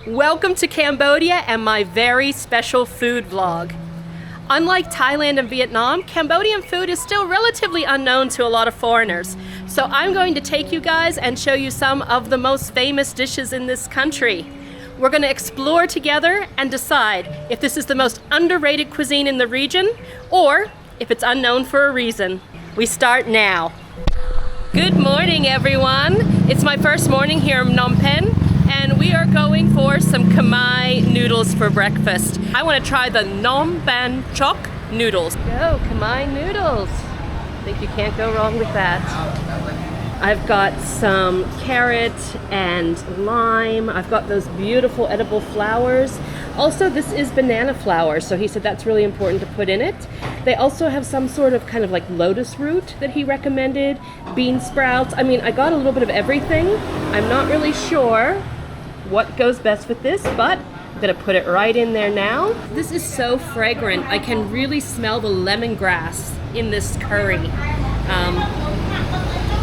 Welcome to Cambodia and my very special food vlog. Unlike Thailand and Vietnam, Cambodian food is still relatively unknown to a lot of foreigners. So I'm going to take you guys and show you some of the most famous dishes in this country. We're going to explore together and decide if this is the most underrated cuisine in the region or if it's unknown for a reason. We start now. Good morning, everyone. It's my first morning here in Phnom Penh, and we are going for some Khmer noodles for breakfast. I want to try the Nom Banh Chok noodles. Go, Khmer noodles. I think you can't go wrong with that. I've got some carrot and lime. I've got those beautiful edible flowers. Also, this is banana flour, so he said that's really important to put in it. They also have some sort of kind of like lotus root that he recommended, bean sprouts. I mean, I got a little bit of everything. I'm not really sure what goes best with this, but I'm gonna put it right in there now. This is so fragrant. I can really smell the lemongrass in this curry.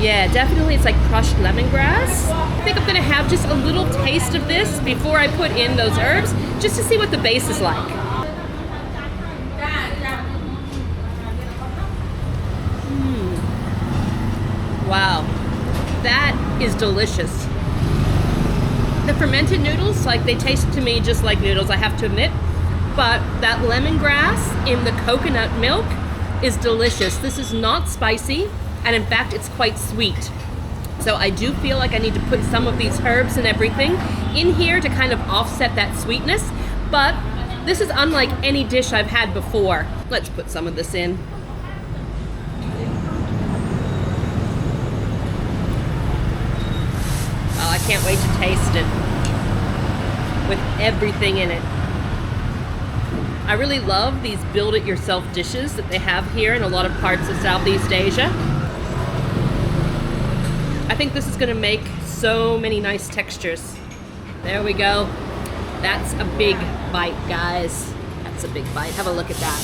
Yeah, definitely it's like crushed lemongrass. I think I'm gonna have just a little taste of this before I put in those herbs, just to see what the base is like. Wow, that is delicious. The fermented noodles, like they taste to me just like noodles, I have to admit, but that lemongrass in the coconut milk is delicious. This is not spicy, and in fact, it's quite sweet. So I do feel like I need to put some of these herbs and everything in here to kind of offset that sweetness, but this is unlike any dish I've had before. Let's put some of this in. Well, I can't wait to taste it with everything in it. I really love these build-it-yourself dishes that they have here in a lot of parts of Southeast Asia. I think this is gonna make so many nice textures. There we go. That's a big bite, guys. That's a big bite. Have a look at that.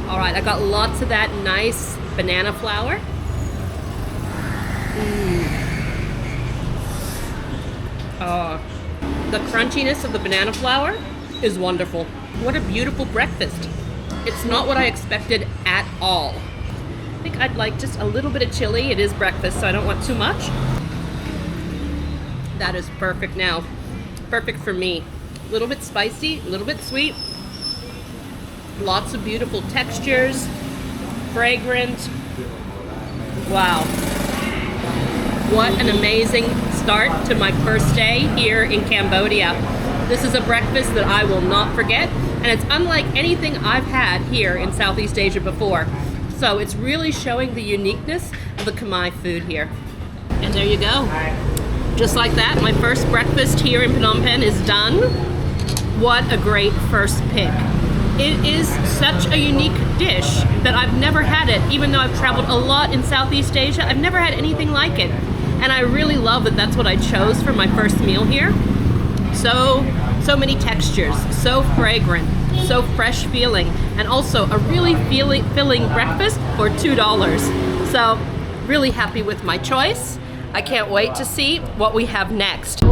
All right, I got lots of that nice banana flour. Oh, the crunchiness of the banana flour is wonderful. What a beautiful breakfast. It's not what I expected at all. I think I'd like just a little bit of chili. It is breakfast, so I don't want too much. That is perfect now. Perfect for me. A little bit spicy, a little bit sweet. Lots of beautiful textures. Fragrant. Wow. What an amazing start to my first day here in Cambodia. This is a breakfast that I will not forget, and it's unlike anything I've had here in Southeast Asia before. So it's really showing the uniqueness of the Khmer food here. And there you go. Just like that, my first breakfast here in Phnom Penh is done. What a great first pick. It is such a unique dish that I've never had it, even though I've traveled a lot in Southeast Asia. I've never had anything like it. And I really love that that's what I chose for my first meal here. So many textures, so fragrant, so fresh feeling, and also a really filling breakfast for $2. So really happy with my choice. I can't wait to see what we have next.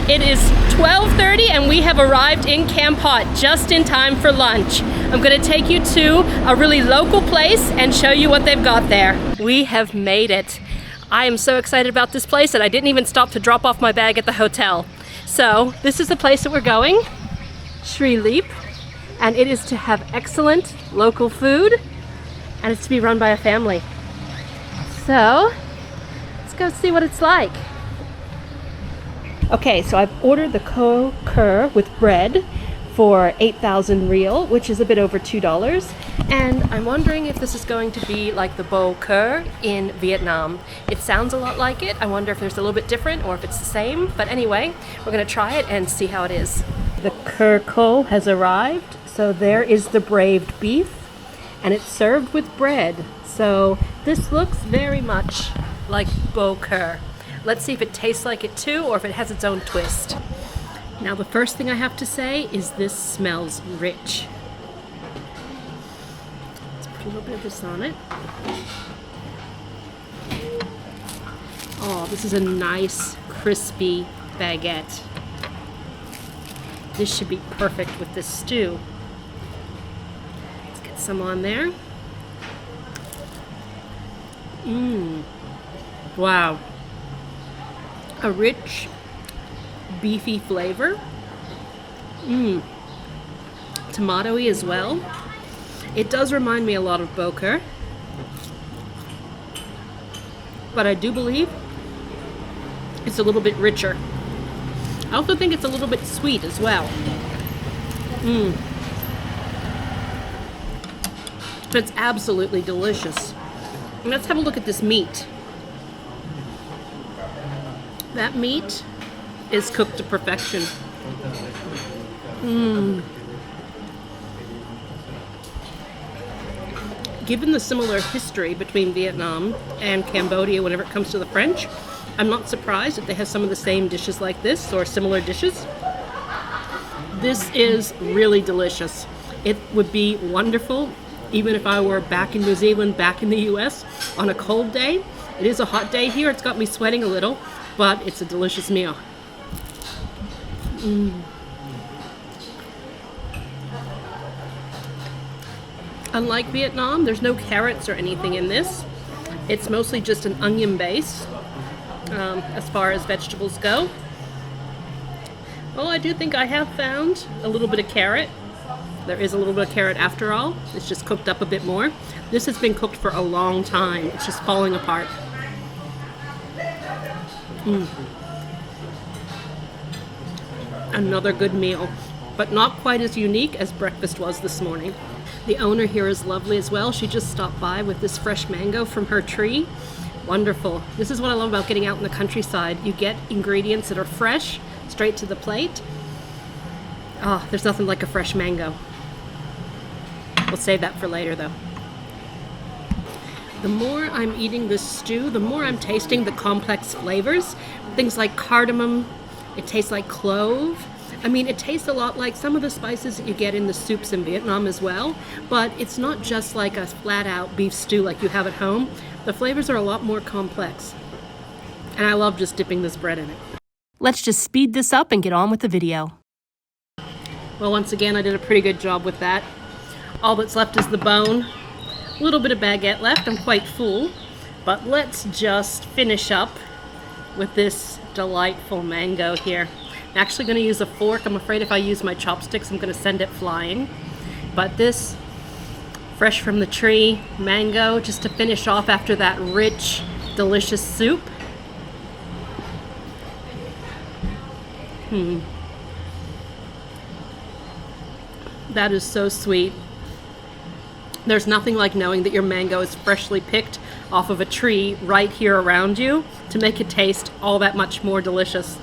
It is 12:30 and we have arrived in Kampot just in time for lunch. I'm gonna take you to a really local place and show you what they've got there. We have made it. I am so excited about this place that I didn't even stop to drop off my bag at the hotel. So this is the place that we're going, Sri Leap, and it is to have excellent local food, and it's to be run by a family. So let's go see what it's like. Okay, so I've ordered the Khor Ko with bread for 8,000 real, which is a bit over $2. And I'm wondering if this is going to be like the bo Khor in Vietnam. It sounds a lot like it. I wonder if there's a little bit different or if it's the same. But anyway, we're gonna try it and see how it is. The Khor Ko has arrived. So there is the braved beef, and it's served with bread. So this looks very much like bo Khor. Let's see if it tastes like it too, or if it has its own twist. Now the first thing I have to say is this smells rich. Let's put a little bit of this on it. Oh, this is a nice, crispy baguette. This should be perfect with this stew. Let's get some on there. Wow. A rich, beefy flavor. Tomatoey as well. It does remind me a lot of boker, but I do believe it's a little bit richer. I also think it's a little bit sweet as well. It's absolutely delicious. And let's have a look at this meat. That meat is cooked to perfection. Given the similar history between Vietnam and Cambodia whenever it comes to the French, I'm not surprised that they have some of the same dishes like this or similar dishes. This is really delicious. It would be wonderful even if I were back in New Zealand, back in the US on a cold day. It is a hot day here. It's got me sweating a little, but it's a delicious meal. Unlike Vietnam, there's no carrots or anything in this. It's mostly just an onion base as far as vegetables go. Well, I do think I have found a little bit of carrot. There is a little bit of carrot after all. It's just cooked up a bit more. This has been cooked for a long time. It's just falling apart. Another good meal, but not quite as unique as breakfast was this morning. The owner here is lovely as well. She just stopped by with this fresh mango from her tree. Wonderful. This is what I love about getting out in the countryside. You get ingredients that are fresh, straight to the plate. Oh, there's nothing like a fresh mango. We'll save that for later though. The more I'm eating this stew, the more I'm tasting the complex flavors. Things like cardamom, it tastes like clove. I mean, it tastes a lot like some of the spices that you get in the soups in Vietnam as well, but it's not just like a flat out beef stew like you have at home. The flavors are a lot more complex. And I love just dipping this bread in it. Let's just speed this up and get on with the video. Well, once again, I did a pretty good job with that. All that's left is the bone. A little bit of baguette left. I'm quite full. But let's just finish up with this delightful mango here. I'm actually going to use a fork. I'm afraid if I use my chopsticks, I'm going to send it flying. But this fresh from the tree mango, just to finish off after that rich, delicious soup. That is so sweet. There's nothing like knowing that your mango is freshly picked off of a tree right here around you to make it taste all that much more delicious.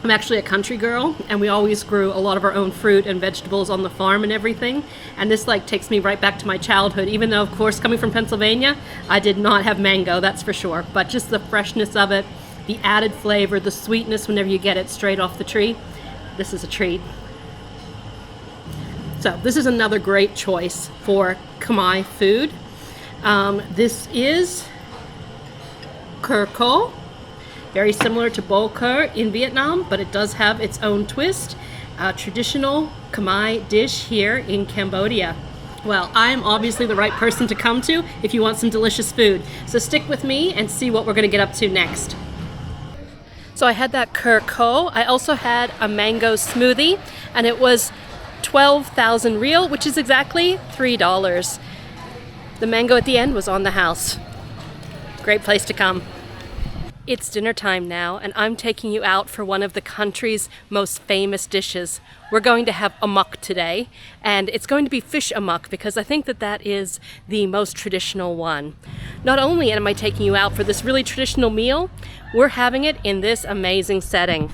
I'm actually a country girl, and we always grew a lot of our own fruit and vegetables on the farm and everything, and this like takes me right back to my childhood, even though of course coming from Pennsylvania I did not have mango, that's for sure, but just the freshness of it, the added flavor, the sweetness whenever you get it straight off the tree. This is a treat. So this is another great choice for Khmer food. This is Khor Ko, very similar to bo kur in Vietnam, but it does have its own twist. A traditional Khmer dish here in Cambodia. Well, I'm obviously the right person to come to if you want some delicious food. So stick with me and see what we're going to get up to next. So I had that Khor Ko. I also had a mango smoothie, and it was 12,000 real, which is exactly $3. The mango at the end was on the house. Great place to come. It's dinner time now, and I'm taking you out for one of the country's most famous dishes. We're going to have amok today, and it's going to be fish amok because I think that that is the most traditional one. Not only am I taking you out for this really traditional meal, we're having it in this amazing setting.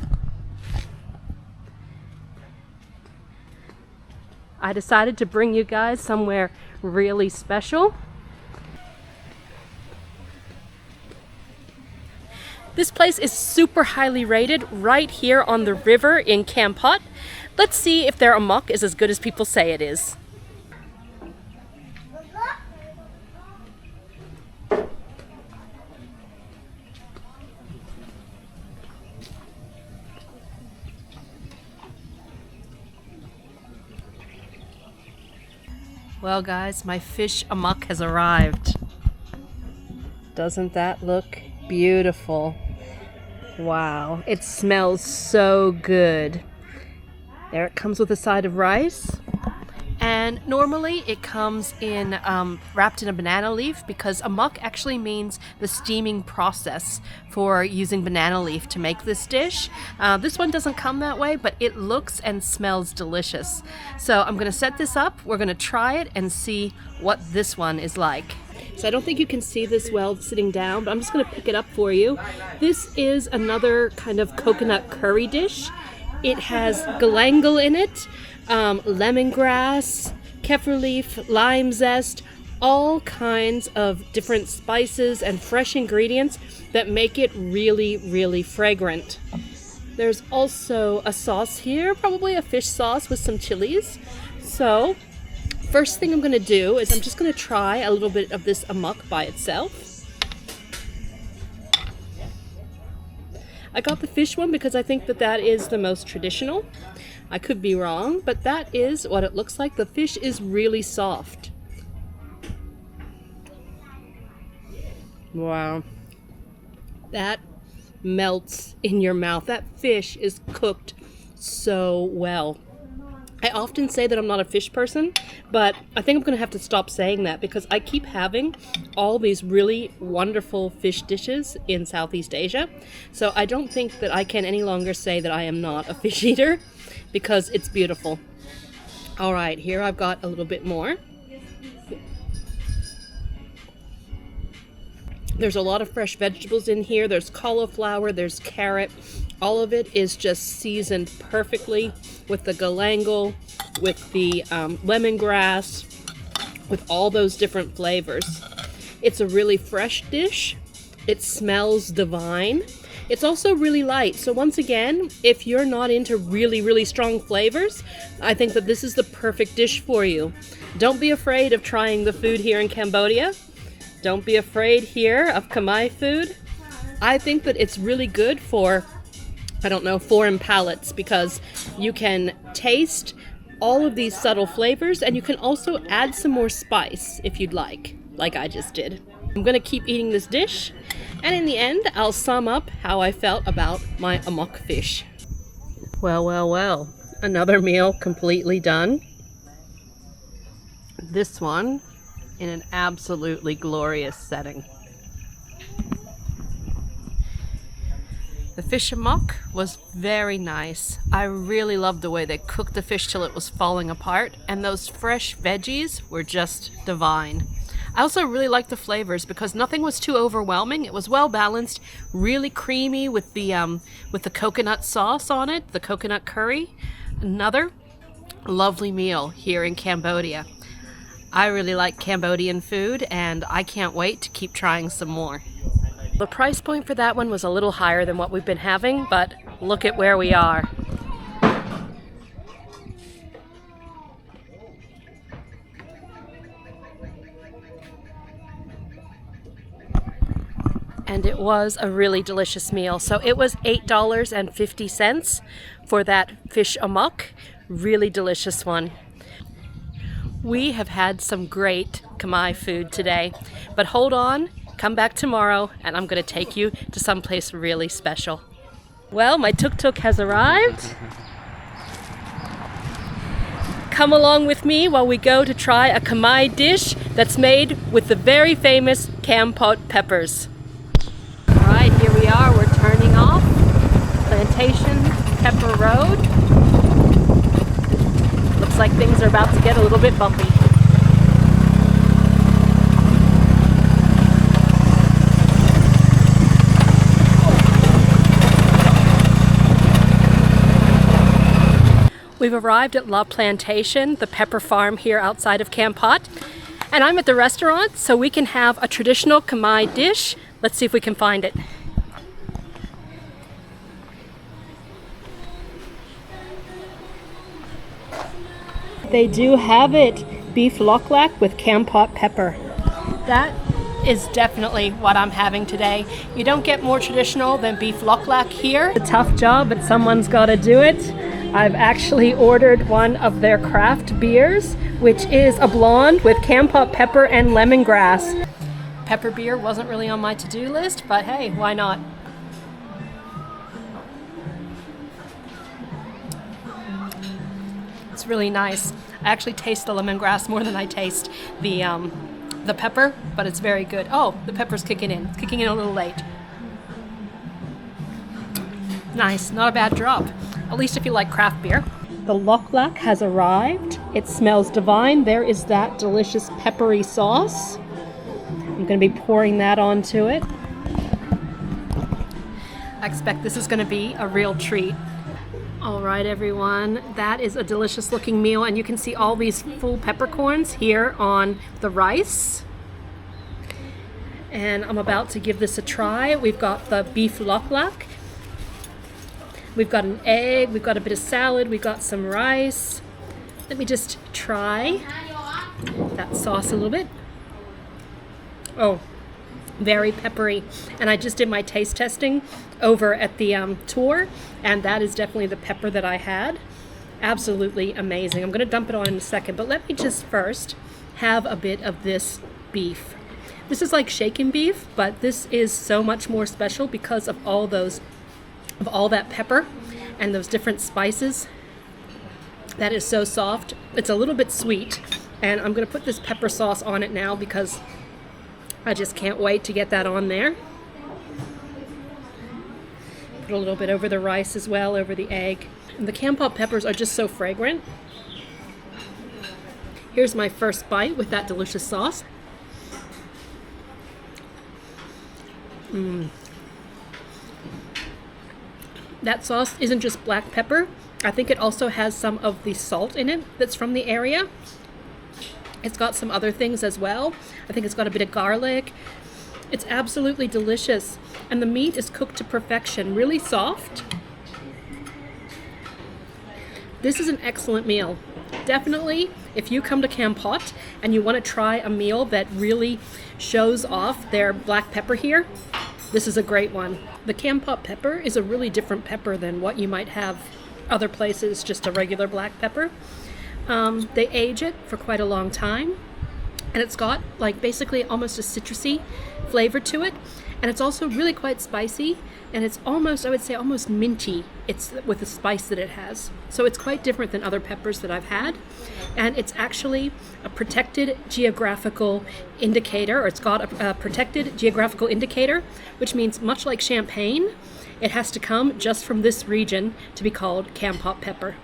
I decided to bring you guys somewhere really special. This place is super highly rated right here on the river in Kampot. Let's see if their amok is as good as people say it is. Well guys, my fish amok has arrived. Doesn't that look beautiful? Wow, it smells so good. There it comes with a side of rice. And normally it comes in wrapped in a banana leaf because amok actually means the steaming process for using banana leaf to make this dish. This one doesn't come that way, but it looks and smells delicious. So I'm gonna set this up, we're gonna try it and see what this one is like. So I don't think you can see this well sitting down, but I'm just gonna pick it up for you. This is another kind of coconut curry dish. It has galangal in it, lemongrass, kaffir leaf, lime zest, all kinds of different spices and fresh ingredients that make it really, really fragrant. There's also a sauce here, probably a fish sauce with some chilies. So, first thing I'm going to do is I'm just going to try a little bit of this amok by itself. I got the fish one because I think that that is the most traditional. I could be wrong, but that is what it looks like. The fish is really soft. Wow. That melts in your mouth. That fish is cooked so well. I often say that I'm not a fish person, but I think I'm going to have to stop saying that because I keep having all these really wonderful fish dishes in Southeast Asia. So I don't think that I can any longer say that I am not a fish eater because it's beautiful. All right, here I've got a little bit more. There's a lot of fresh vegetables in here. There's cauliflower, there's carrot. All of it is just seasoned perfectly with the galangal, with the lemongrass, with all those different flavors. It's a really fresh dish. It smells divine. It's also really light. So once again, if you're not into really, really strong flavors, I think that this is the perfect dish for you. Don't be afraid of trying the food here in Cambodia. Don't be afraid here of Khmer food. I think that it's really good for, I don't know, foreign palates because you can taste all of these subtle flavors and you can also add some more spice if you'd like I just did. I'm gonna keep eating this dish and in the end I'll sum up how I felt about my amok fish. Well, another meal completely done. This one in an absolutely glorious setting. The fish amok was very nice. I really loved the way they cooked the fish till it was falling apart, and those fresh veggies were just divine. I also really liked the flavors because nothing was too overwhelming. It was well balanced, really creamy with the coconut sauce on it, the coconut curry. Another lovely meal here in Cambodia. I really like Cambodian food and I can't wait to keep trying some more. The price point for that one was a little higher than what we've been having, but look at where we are. And it was a really delicious meal. So it was $8.50 for that fish amok. Really delicious one. We have had some great Khmer food today, but hold on, come back tomorrow and I'm going to take you to someplace really special. Well, my tuk-tuk has arrived. Come along with me while we go to try a Khmer dish that's made with the very famous cam pot peppers. Alright, here we are, we're turning off Plantation Pepper Road. Looks like things are about to get a little bit bumpy. We've arrived at La Plantation, the pepper farm here outside of Kampot. And I'm at the restaurant so we can have a traditional Khmer dish. Let's see if we can find it. They do have it, beef Lok Lak with Kampot pepper. That is definitely what I'm having today. You don't get more traditional than beef Lok Lak here. It's a tough job, but someone's got to do it. I've actually ordered one of their craft beers, which is a blonde with Kampot pepper and lemongrass. Pepper beer wasn't really on my to-do list, but hey, why not? It's really nice. I actually taste the lemongrass more than I taste the pepper, but it's very good. Oh, the pepper's kicking in. It's kicking in a little late. Nice, not a bad drop. At least if you like craft beer. The Lok Lak has arrived. It smells divine. There is that delicious peppery sauce. I'm going to be pouring that onto it. I expect this is going to be a real treat. All right, everyone, that is a delicious looking meal, and you can see all these full peppercorns here on the rice. And I'm about to give this a try. We've got the beef Lok Lak. We've got an egg, we've got a bit of salad, we've got some rice. Let me just try that sauce a little bit. Oh, very peppery. And I just did my taste testing over at the tour, and that is definitely the pepper that I had. Absolutely amazing. I'm gonna dump it on in a second, but let me just first have a bit of this beef. This is like shaken beef, but this is so much more special because of all that pepper and those different spices. That is so soft. It's a little bit sweet, and I'm gonna put this pepper sauce on it now because I just can't wait to get that on there. Put a little bit over the rice as well, over the egg. And the Kampot peppers are just so fragrant. Here's my first bite with that delicious sauce. That sauce isn't just black pepper. I think it also has some of the salt in it that's from the area. It's got some other things as well. I think it's got a bit of garlic. It's absolutely delicious. And the meat is cooked to perfection, really soft. This is an excellent meal. Definitely, if you come to Kampot and you want to try a meal that really shows off their black pepper here, this is a great one. The Kampot pepper is a really different pepper than what you might have other places, just a regular black pepper. They age it for quite a long time, and it's got like basically almost a citrusy flavor to it, and it's also really quite spicy, and it's almost, I would say, almost minty. It's with the spice that it has. So it's quite different than other peppers that I've had, and it's actually a protected geographical indicator, or it's got a protected geographical indicator, which means much like champagne, it has to come just from this region to be called Kampot pepper.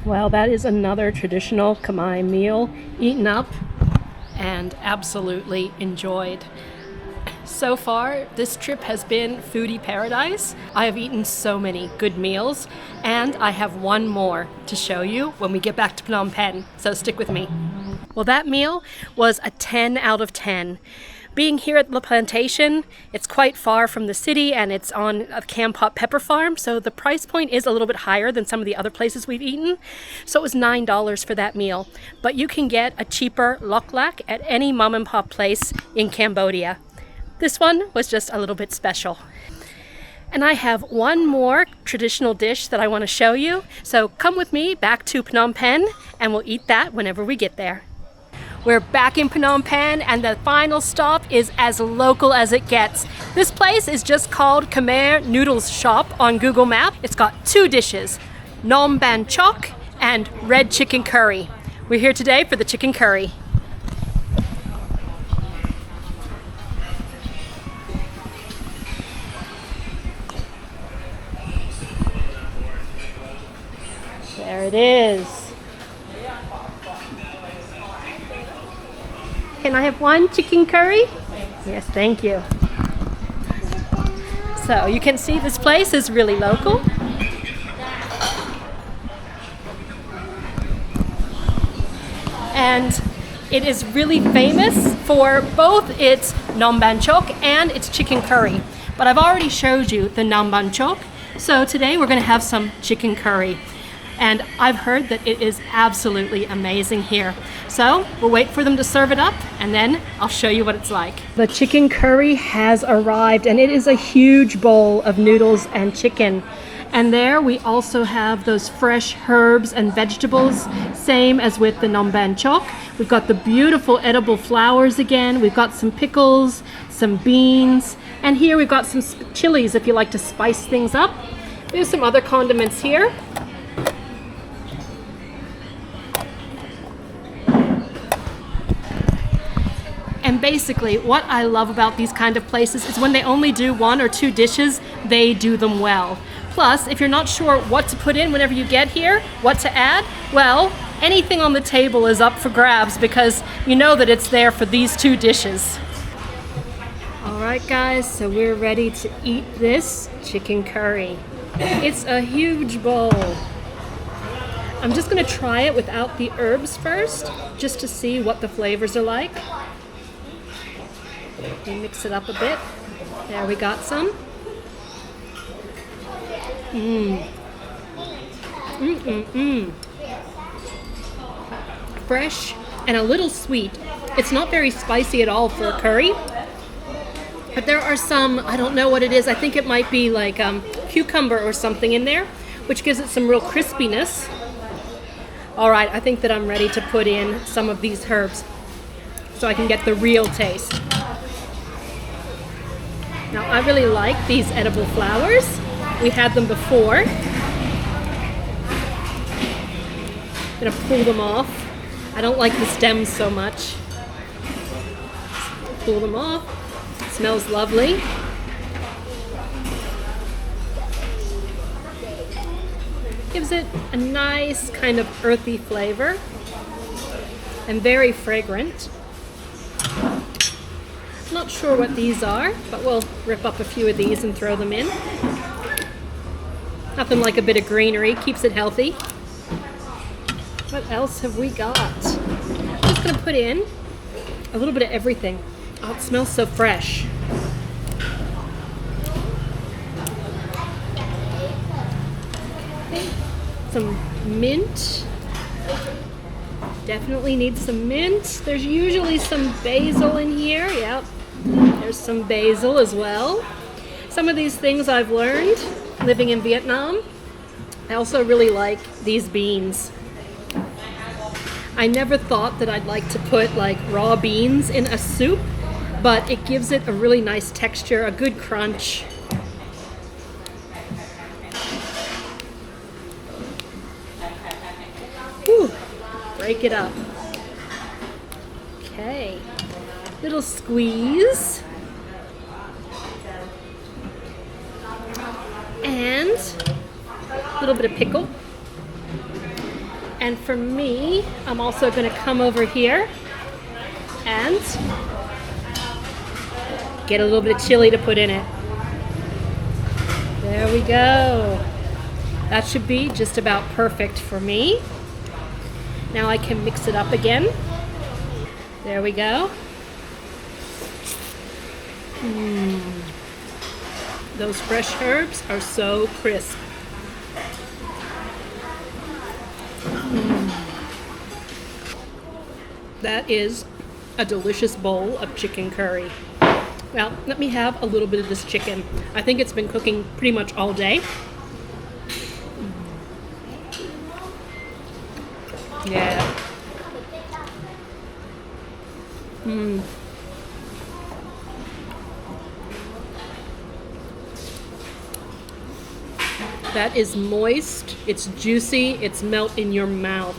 Well, that is another traditional Khmer meal eaten up and absolutely enjoyed. So far, this trip has been foodie paradise. I have eaten so many good meals, and I have one more to show you when we get back to Phnom Penh, so stick with me. Well, that meal was a 10 out of 10. Being here at the Plantation, it's quite far from the city, and it's on a Kampot pepper farm, so the price point is a little bit higher than some of the other places we've eaten. So it was $9 for that meal. But you can get a cheaper Lok Lak at any mom and pop place in Cambodia. This one was just a little bit special. And I have one more traditional dish that I want to show you. So come with me back to Phnom Penh, and we'll eat that whenever we get there. We're back in Phnom Penh, and the final stop is as local as it gets. This place is just called Khmer Noodles Shop on Google Maps. It's got two dishes, Nom Banh Chok and red chicken curry. We're here today for the chicken curry. There it is. Can I have one chicken curry? Yes, thank you. So you can see this place is really local. And it is really famous for both its Nom Banh Chok and its chicken curry. But I've already showed you the Nom Banh Chok, so today we're going to have some chicken curry. And I've heard that it is absolutely amazing here. So we'll wait for them to serve it up, and then I'll show you what it's like. The chicken curry has arrived, and it is a huge bowl of noodles and chicken. And there we also have those fresh herbs and vegetables, same as with the Nom Banh Chok. We've got the beautiful edible flowers again. We've got some pickles, some beans, and here we've got some chilies if you like to spice things up. There's some other condiments here. And basically, what I love about these kind of places is when they only do 1 or 2 dishes, they do them well. Plus, if you're not sure what to put in whenever you get here, what to add, well, anything on the table is up for grabs because you know that it's there for these 2 dishes. All right, guys, so we're ready to eat this chicken curry. It's a huge bowl. I'm just gonna try it without the herbs first, just to see what the flavors are like. We mix it up a bit. There, we got some. Fresh and a little sweet. It's not very spicy at all for a curry. But there are some, I don't know what it is, I think it might be like cucumber or something in there, which gives it some real crispiness. All right, I think that I'm ready to put in some of these herbs so I can get the real taste. Now, I really like these edible flowers. We had them before. I'm gonna pull them off. I don't like the stems so much. Pull them off. Smells lovely. Gives it a nice kind of earthy flavor and very fragrant. Not sure what these are, but we'll rip up a few of these and throw them in. Nothing like a bit of greenery, keeps it healthy. What else have we got? I'm just gonna put in a little bit of everything. Oh, it smells so fresh. Okay. Some mint. Definitely need some mint. There's usually some basil in here. Yep. There's some basil as well. Some of these things I've learned living in Vietnam. I also really like these beans. I never thought that I'd like to put like raw beans in a soup, but it gives it a really nice texture, a good crunch. Whew. Break it up. Okay. Little squeeze. And a little bit of pickle. And for me, I'm also going to come over here and get a little bit of chili to put in it. There we go. That should be just about perfect for me. Now I can mix it up again. There we go. Those fresh herbs are so crisp. That is a delicious bowl of chicken curry. Well, let me have a little bit of this chicken. I think it's been cooking pretty much all day. Yeah. That is moist, it's juicy, it's melt in your mouth.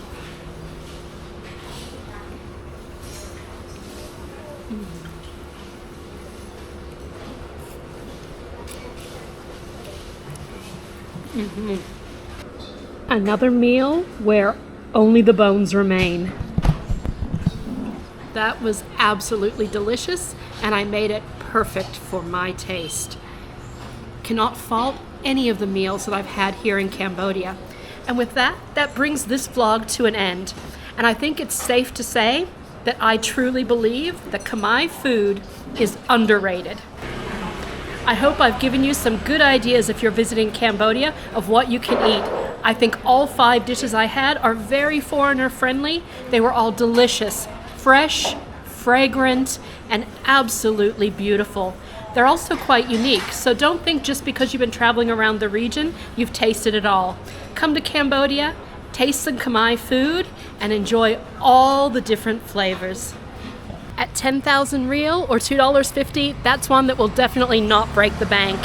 Another meal where only the bones remain. That was absolutely delicious, and I made it perfect for my taste. Cannot fault any of the meals that I've had here in Cambodia. And with that, that brings this vlog to an end. And I think it's safe to say that I truly believe that Khmer food is underrated. I hope I've given you some good ideas if you're visiting Cambodia of what you can eat. I think all 5 dishes I had are very foreigner friendly. They were all delicious, fresh, fragrant, and absolutely beautiful. They're also quite unique, so don't think just because you've been traveling around the region, you've tasted it all. Come to Cambodia, taste some Khmer food, and enjoy all the different flavors. At 10,000 real or $2.50, that's one that will definitely not break the bank.